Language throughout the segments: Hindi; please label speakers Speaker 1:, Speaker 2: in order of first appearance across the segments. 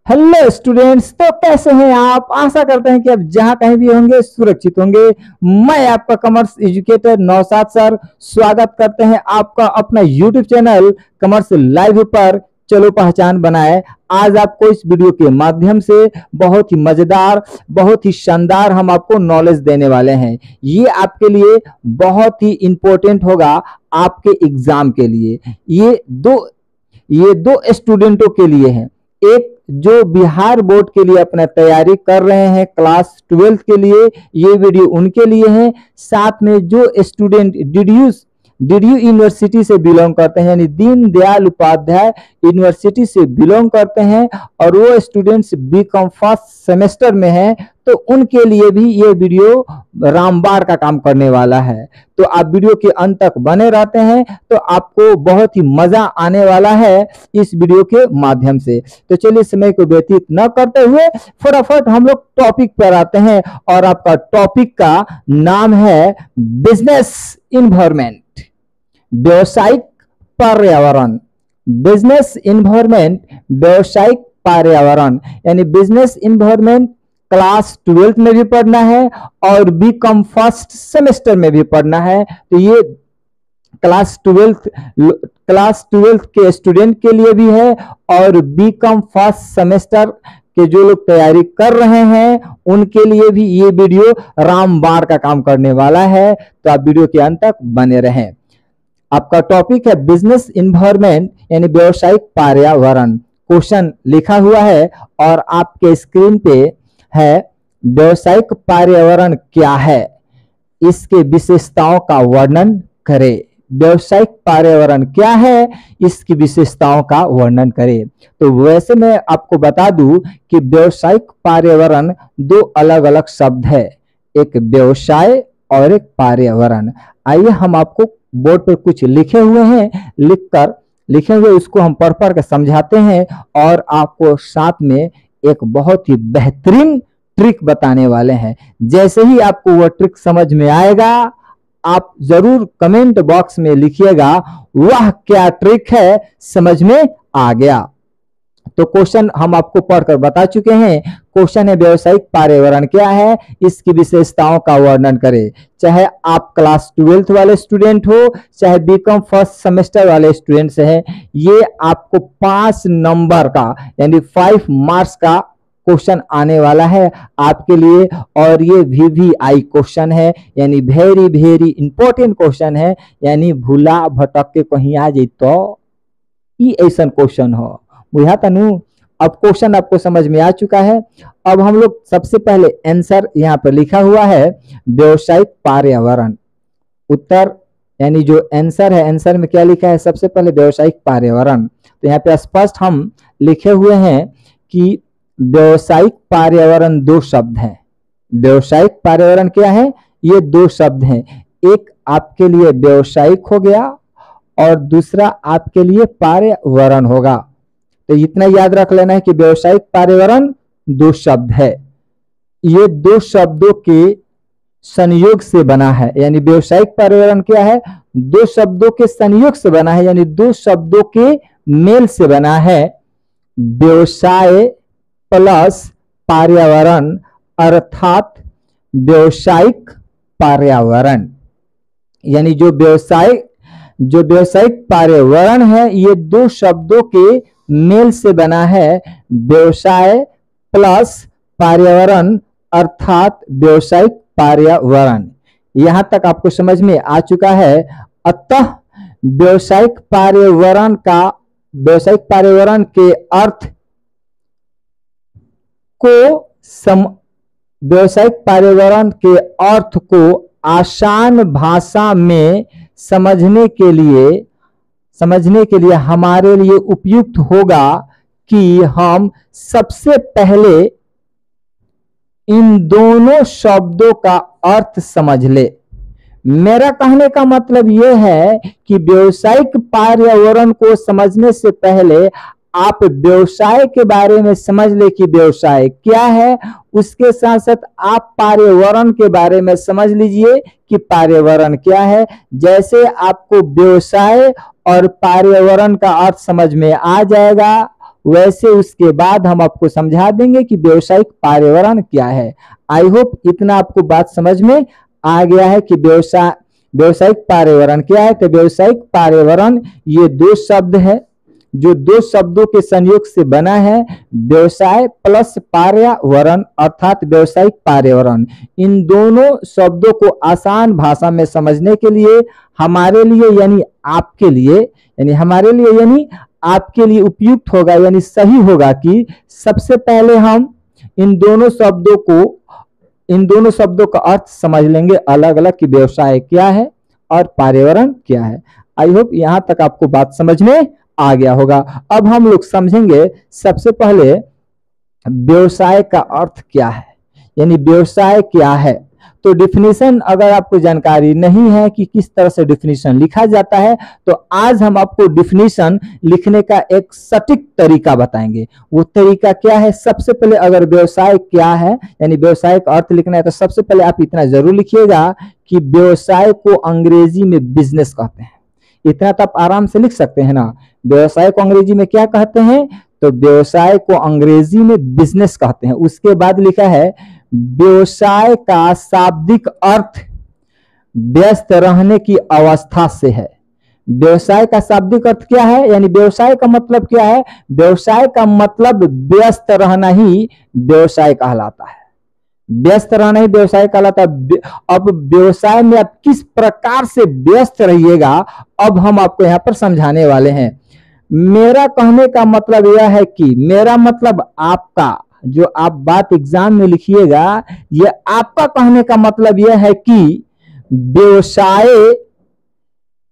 Speaker 1: हेलो स्टूडेंट्स, तो कैसे हैं आप। आशा करते हैं कि आप जहां कहीं भी होंगे सुरक्षित होंगे। मैं आपका कॉमर्स एजुकेटर नौशाद सर स्वागत करते हैं आपका अपना यूट्यूब चैनल कॉमर्स लाइव पर। चलो पहचान बनाए। आज आपको इस वीडियो के माध्यम से बहुत ही मजेदार, बहुत ही शानदार हम आपको नॉलेज देने वाले हैं। ये आपके लिए बहुत ही इंपॉर्टेंट होगा आपके एग्जाम के लिए। ये दो स्टूडेंटों के लिए है। एक जो बिहार बोर्ड के लिए अपना तैयारी कर रहे हैं क्लास 12 के लिए, ये वीडियो उनके लिए है। साथ में जो स्टूडेंट डीडीयू यूनिवर्सिटी से बिलोंग करते हैं, यानी दीनदयाल उपाध्याय यूनिवर्सिटी से बिलोंग करते हैं और वो स्टूडेंट्स बीकॉम फर्स्ट सेमेस्टर में हैं, तो उनके लिए भी ये वीडियो रामबाण का काम करने वाला है। तो आप वीडियो के अंत तक बने रहते हैं तो आपको बहुत ही मजा आने वाला है इस वीडियो के माध्यम से। तो चलिए समय को व्यतीत न करते हुए फटाफट हम लोग टॉपिक पर आते हैं और आपका टॉपिक का नाम है बिजनेस इन्वायरमेंट, व्यवसायिक पर्यावरण। बिजनेस इन्वायरमेंट, व्यवसायिक पर्यावरण, यानी बिजनेस इन्वायरमेंट क्लास 12 में भी पढ़ना है और बीकॉम फर्स्ट सेमेस्टर में भी पढ़ना है। तो ये क्लास 12 के स्टूडेंट के लिए भी है और बीकॉम फर्स्ट सेमेस्टर के जो लोग तैयारी कर रहे हैं उनके लिए भी ये वीडियो रामबाण का काम करने वाला है। तो आप वीडियो के अंत तक बने रहें। आपका टॉपिक है बिजनेस इन्वायरमेंट, यानी व्यवसायिक पर्यावरण। क्वेश्चन लिखा हुआ है और आपके स्क्रीन पे है, व्यवसायिक पर्यावरण क्या है, इसके विशेषताओं का वर्णन करें। व्यवसायिक पर्यावरण क्या है, इसकी विशेषताओं का वर्णन करें। तो वैसे मैं आपको बता दूं कि व्यवसायिक पर्यावरण दो अलग अलग शब्द है, एक व्यवसाय और एक पर्यावरण। आइए हम आपको बोर्ड पर कुछ लिखे हुए हैं, लिखे हुए उसको हम पढ़ पढ़ के समझाते हैं और आपको साथ में एक बहुत ही बेहतरीन ट्रिक बताने वाले हैं। जैसे ही आपको वह ट्रिक समझ में आएगा आप जरूर कमेंट बॉक्स में लिखिएगा वह क्या ट्रिक है, समझ में आ गया। तो क्वेश्चन हम आपको पढ़कर बता चुके हैं। क्वेश्चन है व्यवसायिक पर्यावरण क्या है, इसकी विशेषताओं का वर्णन करें। चाहे आप क्लास 12 वाले स्टूडेंट हो, चाहे बीकॉम फर्स्ट सेमेस्टर वाले स्टूडेंट्स हैं, ये आपको 5 नंबर का यानी 5 मार्क्स का क्वेश्चन आने वाला है आपके लिए। और ये VVI क्वेश्चन है, यानी वेरी वेरी इंपॉर्टेंट क्वेश्चन है, यानी भूला भटक के कहीं आ जाए तो ये ऐसा क्वेश्चन हो बुझा तनु। अब क्वेश्चन आपको समझ में आ चुका है। अब हम लोग सबसे पहले आंसर यहाँ पर लिखा हुआ है व्यवसायिक पर्यावरण। उत्तर यानी जो आंसर है, आंसर में क्या लिखा है, सबसे पहले व्यवसायिक पर्यावरण। तो यहाँ पे स्पष्ट हम लिखे हुए हैं कि व्यवसायिक पर्यावरण दो शब्द हैं। व्यवसायिक पर्यावरण क्या है, ये दो शब्द हैं। एक आपके लिए व्यवसायिक हो गया और दूसरा आपके लिए पर्यावरण होगा। तो इतना याद रख लेना है कि व्यवसायिक पर्यावरण दो शब्द है, ये दो शब्दों के संयोग से बना है। यानी व्यवसायिक पर्यावरण क्या है, दो शब्दों के संयोग से बना है, यानी दो शब्दों के मेल से बना है। व्यवसाय प्लस पर्यावरण अर्थात व्यवसायिक पर्यावरण। यानी जो व्यवसायिक पर्यावरण है ये दो शब्दों के मेल से बना है। व्यवसाय प्लस पर्यावरण अर्थात व्यवसायिक पर्यावरण। यहां तक आपको समझ में आ चुका है। अतः व्यवसायिक पर्यावरण के अर्थ व्यवसायिक पर्यावरण के अर्थ को आसान भाषा में समझने के लिए हमारे लिए उपयुक्त होगा कि हम सबसे पहले इन दोनों शब्दों का अर्थ समझ ले। मेरा कहने का मतलब यह है कि व्यवसायिक पर्यावरण को समझने से पहले आप व्यवसाय के बारे में समझ ले कि व्यवसाय क्या है, उसके साथ साथ आप पर्यावरण के बारे में समझ लीजिए कि पर्यावरण क्या है। जैसे आपको व्यवसाय और पर्यावरण का अर्थ समझ में आ जाएगा, वैसे उसके बाद हम आपको समझा देंगे कि व्यवसायिक पर्यावरण क्या है। आई होप इतना आपको बात समझ में आ गया है कि व्यवसायिक पर्यावरण क्या है। तो व्यवसायिक पर्यावरण ये दो शब्द है जो दो शब्दों के संयोग से बना है, व्यवसाय प्लस पर्यावरण अर्थात व्यवसायिक पर्यावरण। इन दोनों शब्दों को आसान भाषा में समझने के लिए हमारे लिए यानी आपके लिए यानी आपके लिए उपयुक्त होगा यानी सही होगा कि सबसे पहले हम इन दोनों शब्दों का अर्थ समझ लेंगे अलग अलग कि व्यवसाय क्या है और पर्यावरण क्या है। आई होप यहां तक आपको बात समझ में आ गया होगा। अब हम लोग समझेंगे सबसे पहले व्यवसाय का अर्थ क्या है, यानी व्यवसाय क्या है। तो डिफिनीशन अगर आपको जानकारी नहीं है कि किस तरह से डिफिनीशन लिखा जाता है, तो आज हम आपको डिफिनीशन लिखने का एक सटीक तरीका बताएंगे। वो तरीका क्या है, सबसे पहले अगर व्यवसाय क्या है यानी व्यवसाय का अर्थ लिखना है तो सबसे पहले आप इतना जरूर लिखिएगा कि व्यवसाय को अंग्रेजी में बिजनेस कहते हैं। इतना तो आप आराम से लिख सकते हैं ना। व्यवसाय को अंग्रेजी में क्या कहते हैं, तो व्यवसाय को अंग्रेजी में बिजनेस कहते हैं। उसके बाद लिखा है व्यवसाय का शाब्दिक अर्थ व्यस्त रहने की अवस्था से है। व्यवसाय का शाब्दिक अर्थ क्या है, यानी व्यवसाय का मतलब क्या है, व्यवसाय का मतलब व्यस्त रहना ही व्यवसाय कहलाता है। व्यस्त रहना ही व्यवसाय कहलाता है। अब व्यवसाय में आप किस प्रकार से व्यस्त रहिएगा अब हम आपको यहां पर समझाने वाले हैं। मेरा कहने का मतलब यह है कि मेरा मतलब आपका जो आप बात एग्जाम में लिखिएगा, यह आपका कहने का मतलब यह है कि व्यवसाय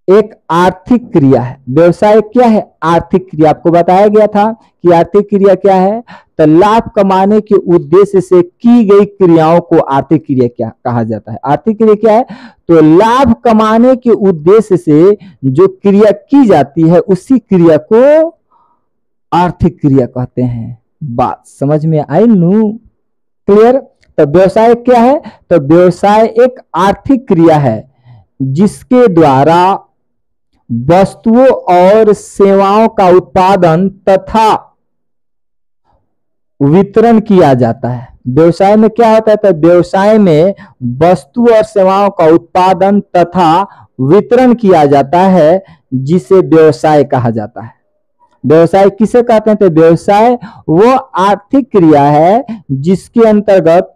Speaker 1: एक आर्थिक क्रिया है। व्यवसाय क्या है, आर्थिक क्रिया। आपको बताया गया था कि आर्थिक क्रिया क्या है, तो लाभ कमाने के उद्देश्य से की गई क्रियाओं को आर्थिक क्रिया क्या कहा जाता है। आर्थिक क्रिया क्या है, तो लाभ कमाने के उद्देश्य से जो क्रिया की जाती है उसी क्रिया को आर्थिक क्रिया कहते हैं। बात समझ में आई नू, क्लियर। तो व्यवसाय क्या है, तो व्यवसाय एक आर्थिक क्रिया है जिसके द्वारा वस्तुओं और सेवाओं का उत्पादन तथा वितरण किया जाता है। व्यवसाय में क्या होता है, तो व्यवसाय में वस्तु और सेवाओं का उत्पादन तथा वितरण किया जाता है जिसे व्यवसाय कहा जाता है। व्यवसाय किसे कहते हैं, तो व्यवसाय वो आर्थिक क्रिया है जिसके अंतर्गत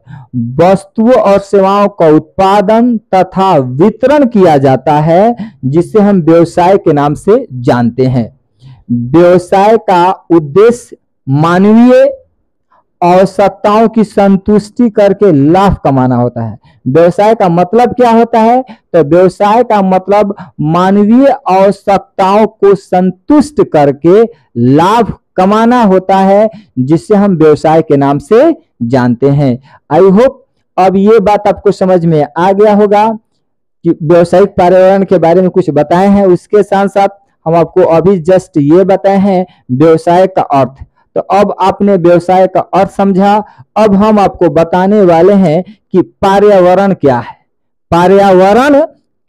Speaker 1: वस्तुओं और सेवाओं का उत्पादन तथा वितरण किया जाता है जिसे हम व्यवसाय के नाम से जानते हैं। व्यवसाय का उद्देश्य मानवीय आवश्यकताओं की संतुष्टि करके लाभ कमाना होता है। व्यवसाय का मतलब क्या होता है, तो व्यवसाय का मतलब मानवीय आवश्यकताओं को संतुष्ट करके लाभ कमाना होता है जिसे हम व्यवसाय के नाम से जानते हैं। आई होप अब ये बात आपको समझ में आ गया होगा कि व्यवसायिक पर्यावरण के बारे में कुछ बताए हैं। उसके साथ साथ हम आपको अभी जस्ट ये बताए हैं व्यवसाय का अर्थ। तो अब आपने व्यवसाय का अर्थ समझा, अब हम आपको बताने वाले हैं कि पर्यावरण क्या है। पर्यावरण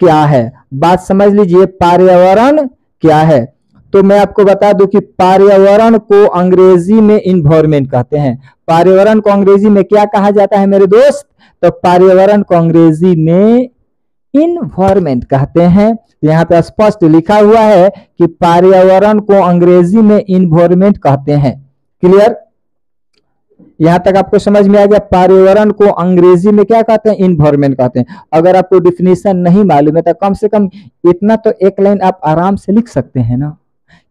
Speaker 1: क्या है, बात समझ लीजिए, पर्यावरण क्या है। तो मैं आपको बता दूं कि पर्यावरण को अंग्रेजी में इन्वायरमेंट कहते हैं। पर्यावरण को अंग्रेजी में क्या कहा जाता है मेरे दोस्त, तो पर्यावरण को अंग्रेजी में इन्वायरमेंट कहते हैं। यहाँ पे स्पष्ट लिखा हुआ है कि पर्यावरण को अंग्रेजी में इन्वायरमेंट कहते हैं। क्लियर, यहां तक आपको समझ में आ गया। पर्यावरण को अंग्रेजी में क्या कहते हैं, इन्वायरमेंट कहते हैं। अगर आपको डिफिनीशन नहीं मालूम है तो कम से कम इतना तो एक लाइन आप आराम से लिख सकते हैं ना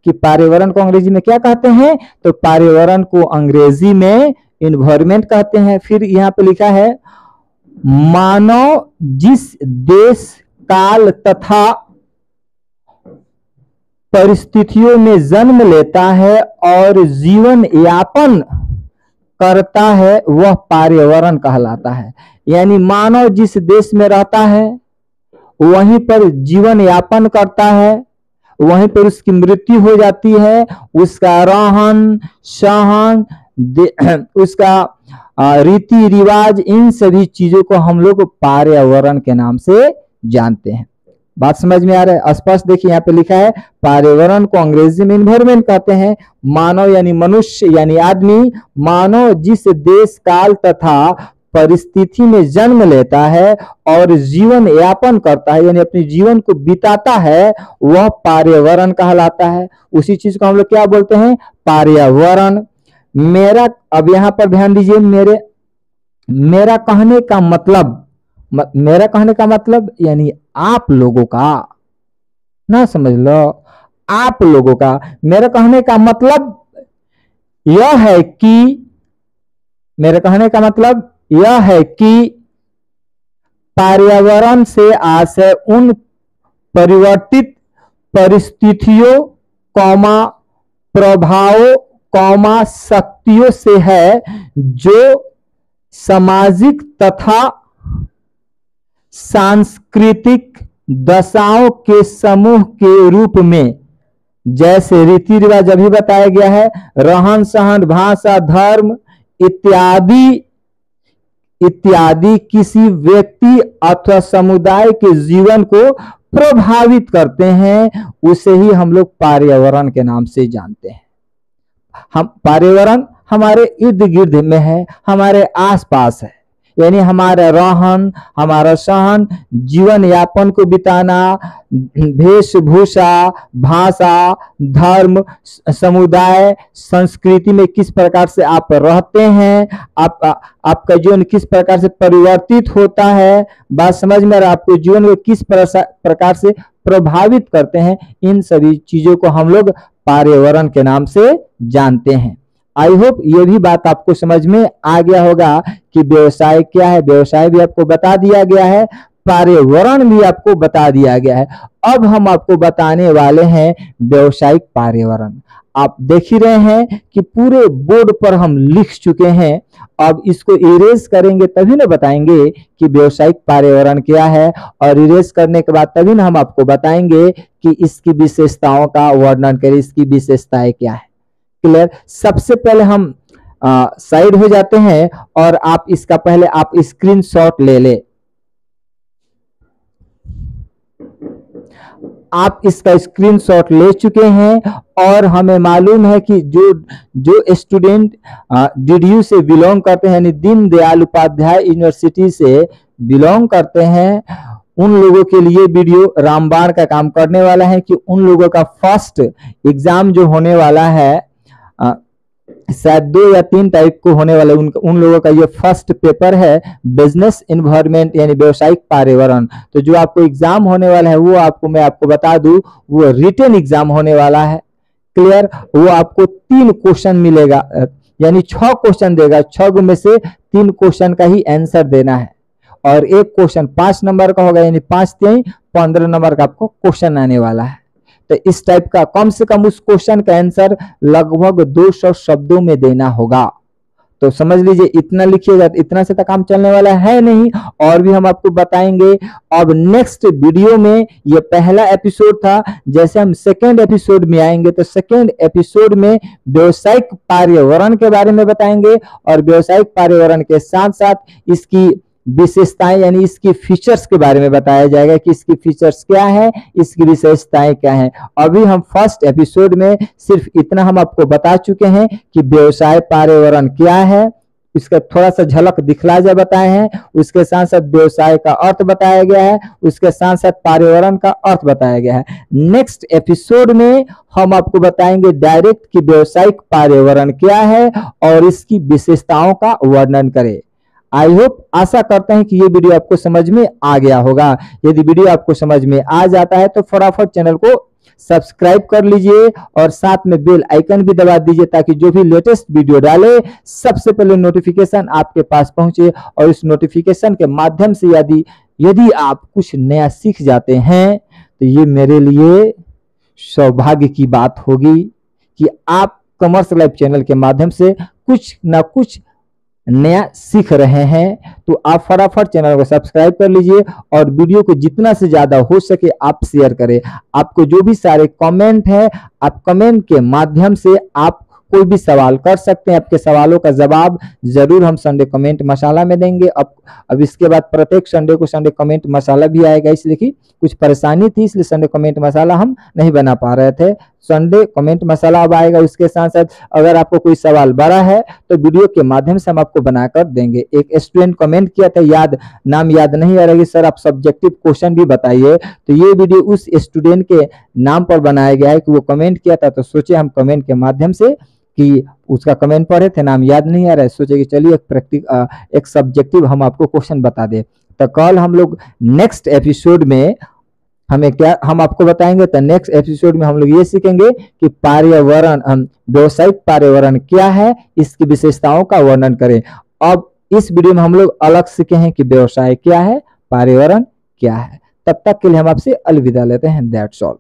Speaker 1: कि पर्यावरण को अंग्रेजी में क्या कहते हैं, तो पर्यावरण को अंग्रेजी में इन्वायरमेंट कहते हैं। फिर यहाँ पे लिखा है मानव जिस देश काल तथा परिस्थितियों में जन्म लेता है और जीवन यापन करता है वह पर्यावरण कहलाता है। यानी मानव जिस देश में रहता है वहीं पर जीवन यापन करता है, वहीं पर उसकी मृत्यु हो जाती है, उसका रहन सहन उसका रीति रिवाज, इन सभी चीजों को हम लोग पर्यावरण के नाम से जानते हैं। बात समझ में आ रहा है? स्पष्ट देखिए यहाँ पे लिखा है पर्यावरण को अंग्रेजी में इन्वायरमेंट कहते हैं। मानव यानी मनुष्य यानी आदमी, मानव जिस देश काल तथा परिस्थिति में जन्म लेता है और जीवन यापन करता है यानी अपने जीवन को बिताता है, वह पर्यावरण कहलाता है। उसी चीज को हम लोग क्या बोलते हैं? पर्यावरण। मेरा, अब यहाँ पर ध्यान दीजिए, मेरा कहने का मतलब, मेरा कहने का मतलब यानी आप लोगों का, ना समझ लो, आप लोगों का। मेरा कहने का मतलब यह है कि, मेरे कहने का मतलब यह है कि पर्यावरण से आशय उन परिवर्तित परिस्थितियों, प्रभावों, शक्तियों से है जो सामाजिक तथा सांस्कृतिक दशाओं के समूह के रूप में, जैसे रीति रिवाज अभी बताया गया है, रहन सहन, भाषा, धर्म इत्यादि किसी व्यक्ति अथवा समुदाय के जीवन को प्रभावित करते हैं, उसे ही हम लोग पर्यावरण के नाम से जानते हैं। हम पर्यावरण हमारे इर्द गिर्द में है, हमारे आसपास है, यानी हमारा रहन, हमारा सहन, जीवन यापन को बिताना, वेशभूषा, भाषा, धर्म, समुदाय, संस्कृति में किस प्रकार से आप रहते हैं, आपका जीवन किस प्रकार से परिवर्तित होता है, बात समझ में, आपके जीवन में किस प्रकार से प्रभावित करते हैं, इन सभी चीजों को हम लोग पर्यावरण के नाम से जानते हैं। आई होप ये भी बात आपको समझ में आ गया होगा कि व्यवसाय क्या है। व्यवसाय भी आपको बता दिया गया है, पर्यावरण भी आपको बता दिया गया है। अब हम आपको बताने वाले हैं व्यवसायिक पर्यावरण। आप देख ही रहे हैं कि पूरे बोर्ड पर हम लिख चुके हैं। अब इसको इरेज करेंगे तभी ना बताएंगे कि व्यवसायिक पर्यावरण क्या है, और इरेज करने के बाद तभी ना हम आपको बताएंगे कि इसकी विशेषताओं का वर्णन करें, इसकी विशेषताएं क्या है। क्लियर? सबसे पहले हम साइड हो जाते हैं और आप इसका पहले आप स्क्रीनशॉट ले ले। आप इसका स्क्रीनशॉट ले चुके हैं और हमें मालूम है कि जो स्टूडेंट डीडीयू से बिलोंग करते हैं, यानी दीनदयाल उपाध्याय यूनिवर्सिटी से बिलोंग करते हैं, उन लोगों के लिए वीडियो रामबाण का काम करने वाला है कि उन लोगों का फर्स्ट एग्जाम जो होने वाला है, शायद 2 या 3 तारीख को होने वाला, उन लोगों का ये फर्स्ट पेपर है, बिजनेस इन्वायरमेंट यानी व्यवसायिक पर्यावरण। तो जो आपको एग्जाम होने वाला है वो आपको मैं आपको बता दूं, वो रिटन एग्जाम होने वाला है। क्लियर? वो आपको 3 क्वेश्चन मिलेगा, यानी 6 क्वेश्चन देगा, 6 में से 3 क्वेश्चन का ही आंसर देना है, और एक क्वेश्चन 5 नंबर का होगा, यानी 5 3 15 नंबर का आपको क्वेश्चन आने वाला है। तो इस टाइप का कम से कम उस क्वेश्चन का आंसर लगभग 200 शब्दों में देना होगा। तो समझ लीजिए, इतना लिखिएगा, इतना से तक काम चलने वाला है नहीं, और भी हम आपको बताएंगे। अब नेक्स्ट वीडियो में, ये पहला एपिसोड था, जैसे हम सेकेंड एपिसोड में आएंगे तो सेकेंड एपिसोड में व्यवसायिक पर्यावरण के बारे में बताएंगे, और व्यवसायिक पर्यावरण के साथ साथ इसकी विशेषताएं यानी इसकी फीचर्स के बारे में बताया जाएगा कि इसकी फीचर्स क्या है, इसकी विशेषताएं क्या है। अभी हम फर्स्ट एपिसोड में सिर्फ इतना हम आपको बता चुके हैं कि व्यवसाय पर्यावरण क्या है, इसका थोड़ा सा झलक दिखला जा बताए हैं, उसके साथ साथ व्यवसाय का अर्थ बताया गया है, उसके साथ साथ पर्यावरण का अर्थ बताया गया है। नेक्स्ट एपिसोड में हम आपको बताएंगे डायरेक्ट कि व्यवसायिक पर्यावरण क्या है और इसकी विशेषताओं का वर्णन करें। आई होप, आशा करते हैं कि ये वीडियो आपको समझ में आ गया होगा। यदि वीडियो आपको समझ में आ जाता है तो फटाफट चैनल को सब्सक्राइब कर लीजिए और साथ में बेल आइकन भी दबा दीजिए, ताकि जो भी लेटेस्ट वीडियो डाले सबसे पहले नोटिफिकेशन आपके पास पहुंचे। और इस नोटिफिकेशन के माध्यम से यदि आप कुछ नया सीख जाते हैं तो ये मेरे लिए सौभाग्य की बात होगी कि आप कॉमर्स लाइव चैनल के माध्यम से कुछ ना कुछ नया सीख रहे हैं। तो आप फटाफट चैनल को सब्सक्राइब कर लीजिए और वीडियो को जितना से ज्यादा हो सके आप शेयर करें। आपको जो भी सारे कमेंट है, आप कमेंट के माध्यम से आप कोई भी सवाल कर सकते हैं। आपके सवालों का जवाब जरूर हम संडे कमेंट मसाला में देंगे। अब इसके बाद प्रत्येक संडे को संडे कमेंट मसाला भी आएगा। इसलिए कि कुछ परेशानी थी, इसलिए संडे कमेंट मसाला हम नहीं बना पा रहे थे। संडे कमेंट मसाला अब आएगा। उसके साथ साथ अगर आपको कोई सवाल बड़ा है तो वीडियो के माध्यम से हम आपको बनाकर देंगे। एक स्टूडेंट कमेंट किया था, नाम याद नहीं आ रहा है सर आप सब्जेक्टिव क्वेश्चन भी बताइए, तो ये वीडियो उस स्टूडेंट के नाम पर बनाया गया है कि वो कमेंट किया था। तो सोचे हम कमेंट के माध्यम से कि उसका कमेंट पढ़े थे, नाम याद नहीं आ रहा है, सोचे कि चलिए एक सब्जेक्टिव हम आपको क्वेश्चन बता दे। तो कल हम लोग नेक्स्ट एपिसोड में हम आपको बताएंगे। तो नेक्स्ट एपिसोड में हम लोग ये सीखेंगे कि पर्यावरण व्यावसायिक पर्यावरण क्या है, इसकी विशेषताओं का वर्णन करें। अब इस वीडियो में हम लोग अलग सीखे हैं कि व्यवसाय क्या है, पर्यावरण क्या है। तब तक के लिए हम आपसे अलविदा लेते हैं। That's all.